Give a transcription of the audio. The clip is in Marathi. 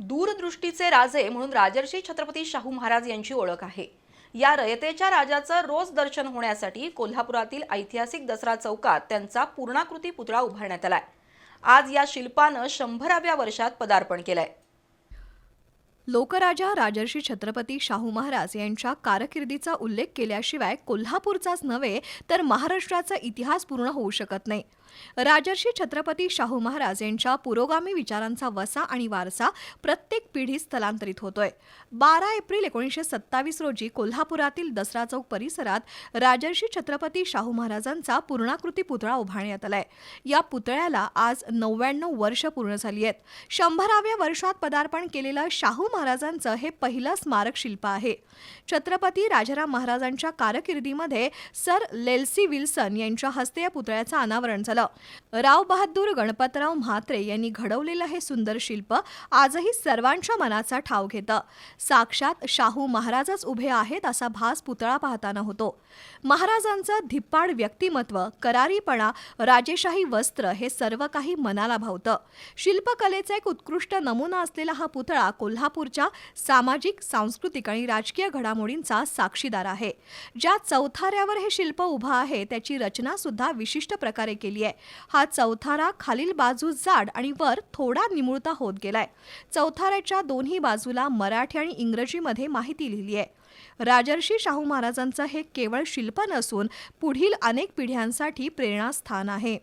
दूरदृष्टीचे राजे म्हणून राजर्षी छत्रपती शाहू महाराज यांची ओळख आहे। या रयतेच्या राजाचं रोज दर्शन होण्यासाठी कोल्हापुरातील ऐतिहासिक दसरा चौकात त्यांचा पूर्णाकृती पुतळा उभारण्यात आलाय। आज या शिल्पानं 100व्या वर्षात पदार्पण केलंय। लोकराजा राजर्षी छत्रपती शाहू महाराज यांच्या कारकिर्दीचा उल्लेख केल्याशिवाय कोल्हापूरचाच नव्हे तर महाराष्ट्राचा इतिहास पूर्ण होऊ शकत नाही। राजर्षी छत्रपती शाहू महाराज यांच्या पुरोगामी विचारांचा वसा आणि वारसा प्रत्येक पिढीत स्थलांतरित होतोय। 12 एप्रिल 1927 रोजी कोल्हापुरातील दसरा चौक परिसरात राजर्षी छत्रपती शाहू महाराजांचा पूर्णाकृती पुतळा उभारण्यात आलाय। या पुतळ्याला आज 99 वर्ष पूर्ण झाली आहेत। 100व्या वर्षात पदार्पण केलेलं शाहू महाराजांचं हे पहिलं स्मारक शिल्प आहे। छत्रपती राजाराम महाराजांच्या कारकिर्दीमध्ये सर लेल्सी विल्सन यांच्या हस्ते या पुतळ्याचं अनावरण झालं। राव बहादूर गणपतराव म्हात्रे यांनी घडवलेलं हे सुंदर शिल्प आजही सर्वांच्या मनाचा ठाव घेतं। साक्षात शाहू महाराजच उभे आहेत असा भास पुतळा पाहताना होतो। महाराजांचं धिप्पाड व्यक्तिमत्व, करारीपणा, राजेशाही वस्त्र हे सर्व काही मनाला भावतं। शिल्पकलेचा एक उत्कृष्ट नमुना असलेला हा पुतळा कोल्हापूरच्या सामाजिक, सांस्कृतिक आणि राजकीय घडामोडींचा साक्षीदार आहे। ज्या चौथाऱ्यावर हे शिल्प उभं आहे त्याची रचना सुद्धा विशिष्ट प्रकारे केली आहे। हा चौथारा खालील बाजू जाड आणि वर थोडा निमुळता होत गेलाय। चौथाऱ्याच्या दोन्ही बाजूला मराठी आणि इंग्रजीमध्ये माहिती लिहिली आहे। राजर्षी शाहू महाराजांचं हे केवळ शिल्प नसून पुढील अनेक पिढ्यांसाठी प्रेरणास्थान आहे।